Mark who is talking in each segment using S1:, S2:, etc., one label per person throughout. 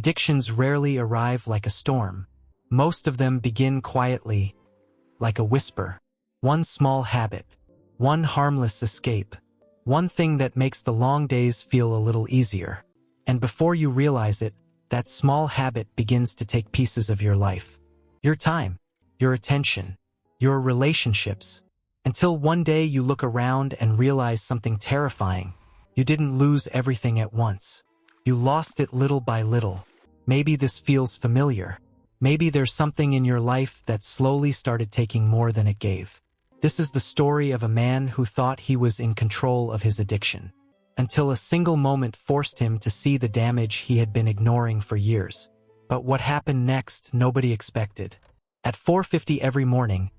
S1: Addictions rarely arrive like a storm. Most of them begin quietly, like a whisper. One small habit, one harmless escape, one thing that makes the long days feel a little easier. And before you realize it, that small habit begins to take pieces of your life. Your time, your attention, your relationships. Until one day you look around and realize something terrifying. You didn't lose everything at once. You lost it little by little. Maybe this feels familiar. Maybe there's something in your life that slowly started taking more than it gave. This is the story of a man who thought he was in control of his addiction, until a single moment forced him to see the damage he had been ignoring for years. But what happened next, nobody expected. At 4:50 every morning,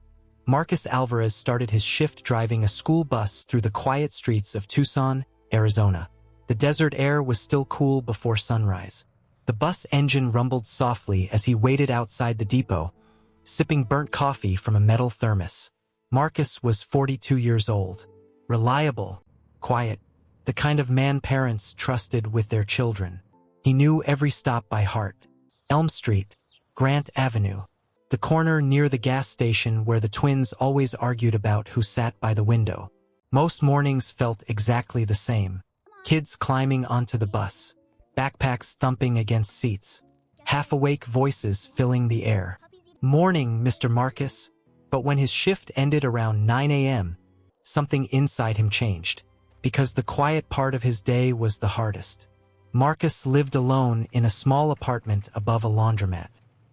S1: Marcus Alvarez started his shift driving a school bus through the quiet streets of Tucson, Arizona. The desert air was still cool before sunrise. The bus engine rumbled softly as he waited outside the depot, sipping burnt coffee from a metal thermos. Marcus was 42 years old, reliable, quiet, the kind of man parents trusted with their children. He knew every stop by heart. Elm Street, Grant Avenue, the corner near the gas station where the twins always argued about who sat by the window. Most mornings felt exactly the same. Kids climbing onto the bus, backpacks thumping against seats, half-awake voices filling the air. "Morning, Mr. Marcus." But when his shift ended around 9 a.m., something inside him changed, because the quiet part of his day was the hardest. Marcus lived alone in a small apartment above a laundromat.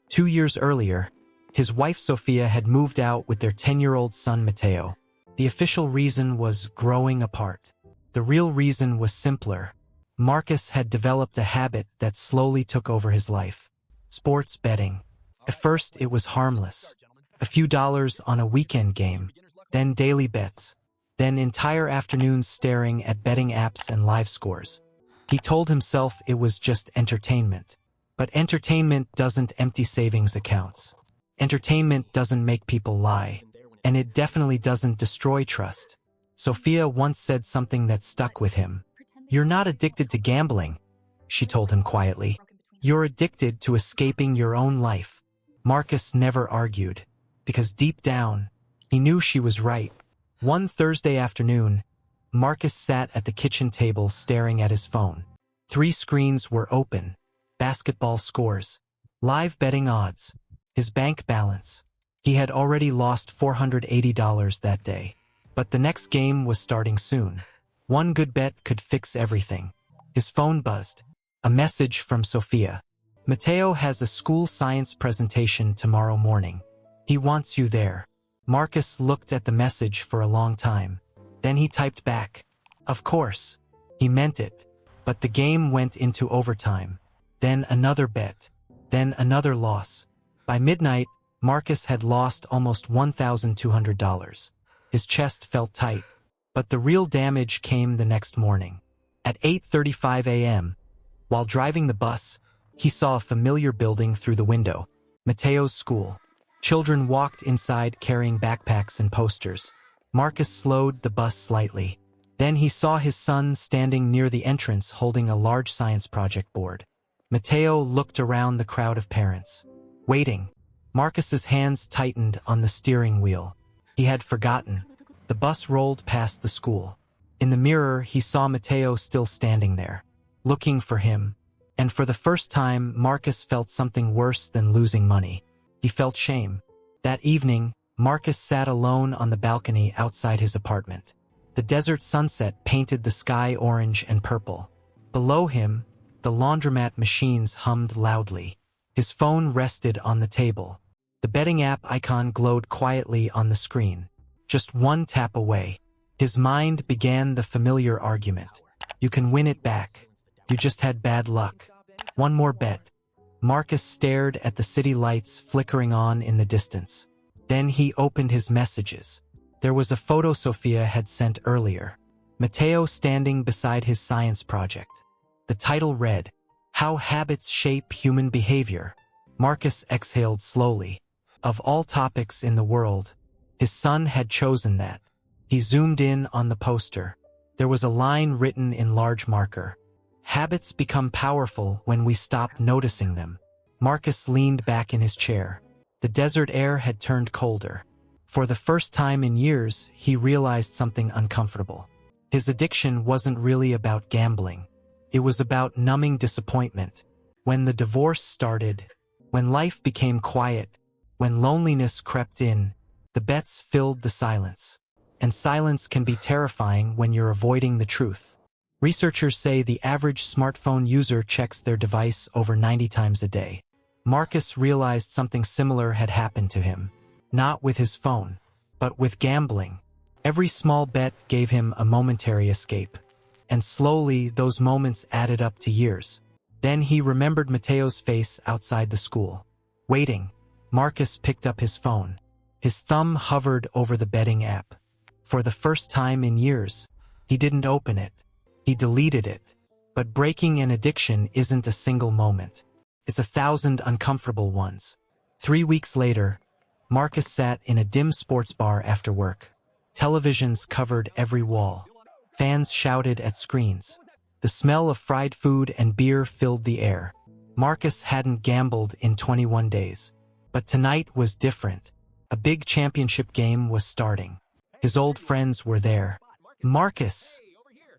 S1: 2 years earlier, his wife Sophia had moved out with their 10-year-old son Mateo. The official reason was growing apart. The real reason was simpler. Marcus had developed a habit that slowly took over his life. Sports betting. At first, it was harmless. A few dollars on a weekend game, then daily bets, then entire afternoons staring at betting apps and live scores. He told himself it was just entertainment. But entertainment doesn't empty savings accounts. Entertainment doesn't make people lie. And it definitely doesn't destroy trust. Sophia once said something that stuck with him. "You're not addicted to gambling," she told him quietly. "You're addicted to escaping your own life." Marcus never argued, because deep down, he knew she was right. One Thursday afternoon, Marcus sat at the kitchen table staring at his phone. 3 screens were open: basketball scores, live betting odds, his bank balance. He had already lost $480 that day. But the next game was starting soon. One good bet could fix everything. His phone buzzed. A message from Sophia. "Mateo has a school science presentation tomorrow morning. He wants you there." Marcus looked at the message for a long time. Then he typed back, "Of course." He meant it. But the game went into overtime. Then another bet. Then another loss. By midnight, Marcus had lost almost $1,200. His chest felt tight. But the real damage came the next morning. At 8:35 a.m., while driving the bus, he saw a familiar building through the window. Mateo's school. Children walked inside carrying backpacks and posters. Marcus slowed the bus slightly. Then he saw his son standing near the entrance holding a large science project board. Mateo looked around the crowd of parents. Waiting. Marcus's hands tightened on the steering wheel. He had forgotten. The bus rolled past the school. In the mirror, he saw Mateo still standing there, looking for him. And for the first time, Marcus felt something worse than losing money. He felt shame. That evening, Marcus sat alone on the balcony outside his apartment. The desert sunset painted the sky orange and purple. Below him, the laundromat machines hummed loudly. His phone rested on the table. The betting app icon glowed quietly on the screen. Just one tap away. His mind began the familiar argument. You can win it back. You just had bad luck. One more bet. Marcus stared at the city lights flickering on in the distance. Then he opened his messages. There was a photo Sophia had sent earlier. Mateo standing beside his science project. The title read, "How Habits Shape Human Behavior." Marcus exhaled slowly. Of all topics in the world, his son had chosen that. He zoomed in on the poster. There was a line written in large marker. Habits become powerful when we stop noticing them. Marcus leaned back in his chair. The desert air had turned colder. For the first time in years, he realized something uncomfortable. His addiction wasn't really about gambling. It was about numbing disappointment. When the divorce started, when life became quiet, when loneliness crept in, the bets filled the silence. And silence can be terrifying when you're avoiding the truth. Researchers say the average smartphone user checks their device over 90 times a day. Marcus realized something similar had happened to him. Not with his phone, but with gambling. Every small bet gave him a momentary escape. And slowly, those moments added up to years. Then he remembered Mateo's face outside the school. Waiting, Marcus picked up his phone. His thumb hovered over the betting app. For the first time in years, he didn't open it. He deleted it. But breaking an addiction isn't a single moment. It's 1,000 uncomfortable ones. 3 weeks later, Marcus sat in a dim sports bar after work. Televisions covered every wall. Fans shouted at screens. The smell of fried food and beer filled the air. Marcus hadn't gambled in 21 days. But tonight was different. A big championship game was starting. His old friends were there. "Marcus,"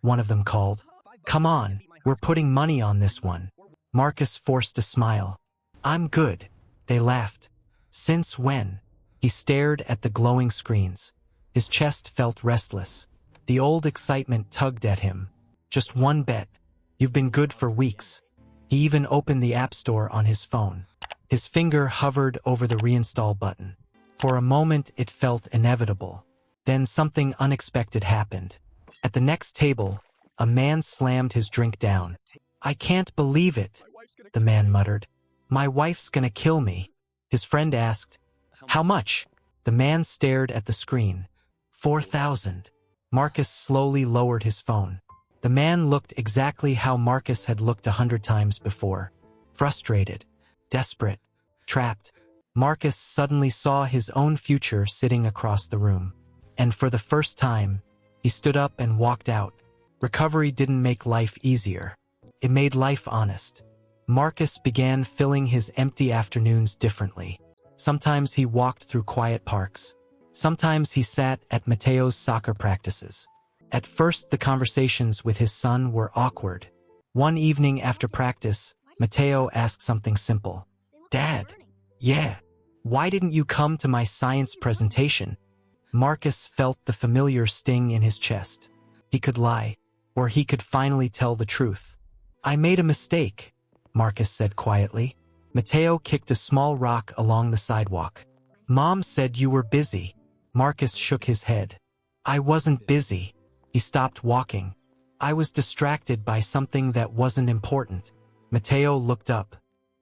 S1: one of them called. "Come on, we're putting money on this one." Marcus forced a smile. "I'm good," they laughed. "Since when?" He stared at the glowing screens. His chest felt restless. The old excitement tugged at him. "Just one bet. You've been good for weeks." He even opened the App Store on his phone. His finger hovered over the reinstall button. For a moment it felt inevitable. Then something unexpected happened. At the next table, a man slammed his drink down. "I can't believe it," the man muttered. "My wife's gonna kill me." His friend asked, "How much?" The man stared at the screen. 4,000. Marcus slowly lowered his phone. The man looked exactly how Marcus had looked 100 times before. Frustrated, desperate, trapped. Marcus suddenly saw his own future sitting across the room. And for the first time, he stood up and walked out. Recovery didn't make life easier. It made life honest. Marcus began filling his empty afternoons differently. Sometimes he walked through quiet parks. Sometimes he sat at Mateo's soccer practices. At first, the conversations with his son were awkward. One evening after practice, Mateo asked something simple. "Dad." "Yeah. Why didn't you come to my science presentation?" Marcus felt the familiar sting in his chest. He could lie, or he could finally tell the truth. "I made a mistake," Marcus said quietly. Mateo kicked a small rock along the sidewalk. "Mom said you were busy." Marcus shook his head. "I wasn't busy." He stopped walking. "I was distracted by something that wasn't important." Mateo looked up.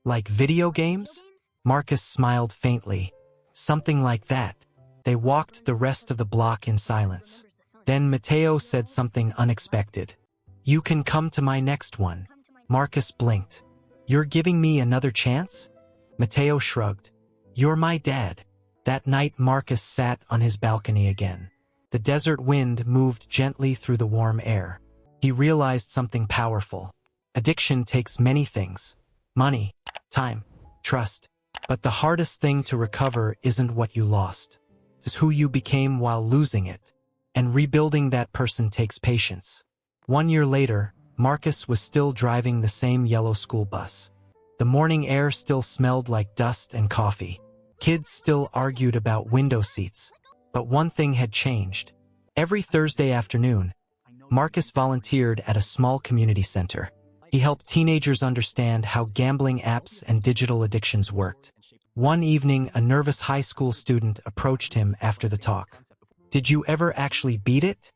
S1: "Like video games?" Marcus smiled faintly. "Something like that." They walked the rest of the block in silence. Then Mateo said something unexpected. "You can come to my next one." Marcus blinked. "You're giving me another chance?" Mateo shrugged. "You're my dad." That night Marcus sat on his balcony again. The desert wind moved gently through the warm air. He realized something powerful. Addiction takes many things. Money, time, trust. But the hardest thing to recover isn't what you lost. It's who you became while losing it. And rebuilding that person takes patience. 1 year later, Marcus was still driving the same yellow school bus. The morning air still smelled like dust and coffee. Kids still argued about window seats. But one thing had changed. Every Thursday afternoon, Marcus volunteered at a small community center. He helped teenagers understand how gambling apps and digital addictions worked. One evening, a nervous high school student approached him after the talk. "Did you ever actually beat it?"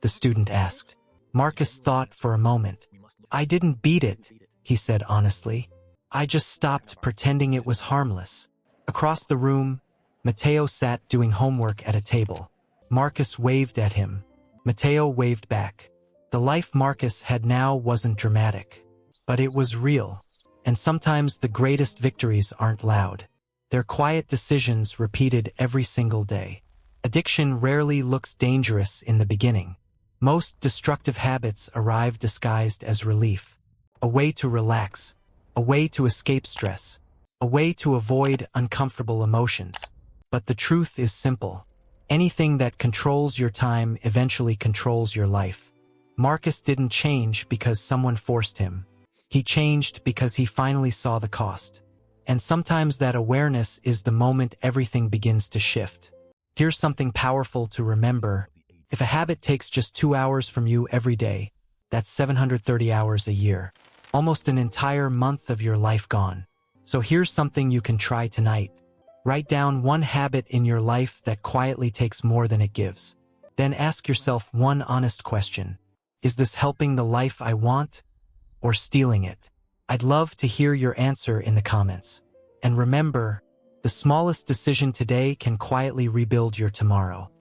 S1: the student asked. Marcus thought for a moment. "I didn't beat it," he said honestly. "I just stopped pretending it was harmless." Across the room, Mateo sat doing homework at a table. Marcus waved at him. Mateo waved back. The life Marcus had now wasn't dramatic, but it was real. And sometimes the greatest victories aren't loud. They're quiet decisions repeated every single day. Addiction rarely looks dangerous in the beginning. Most destructive habits arrive disguised as relief. a way to relax, a way to escape stress, a way to avoid uncomfortable emotions. But the truth is simple. Anything that controls your time eventually controls your life. Marcus didn't change because someone forced him. He changed because he finally saw the cost. And sometimes that awareness is the moment everything begins to shift. Here's something powerful to remember. If a habit takes just 2 hours from you every day, that's 730 hours a year. Almost an entire month of your life gone. So here's something you can try tonight. Write down one habit in your life that quietly takes more than it gives. Then ask yourself one honest question. Is this helping the life I want or stealing it? I'd love to hear your answer in the comments. And remember, the smallest decision today can quietly rebuild your tomorrow.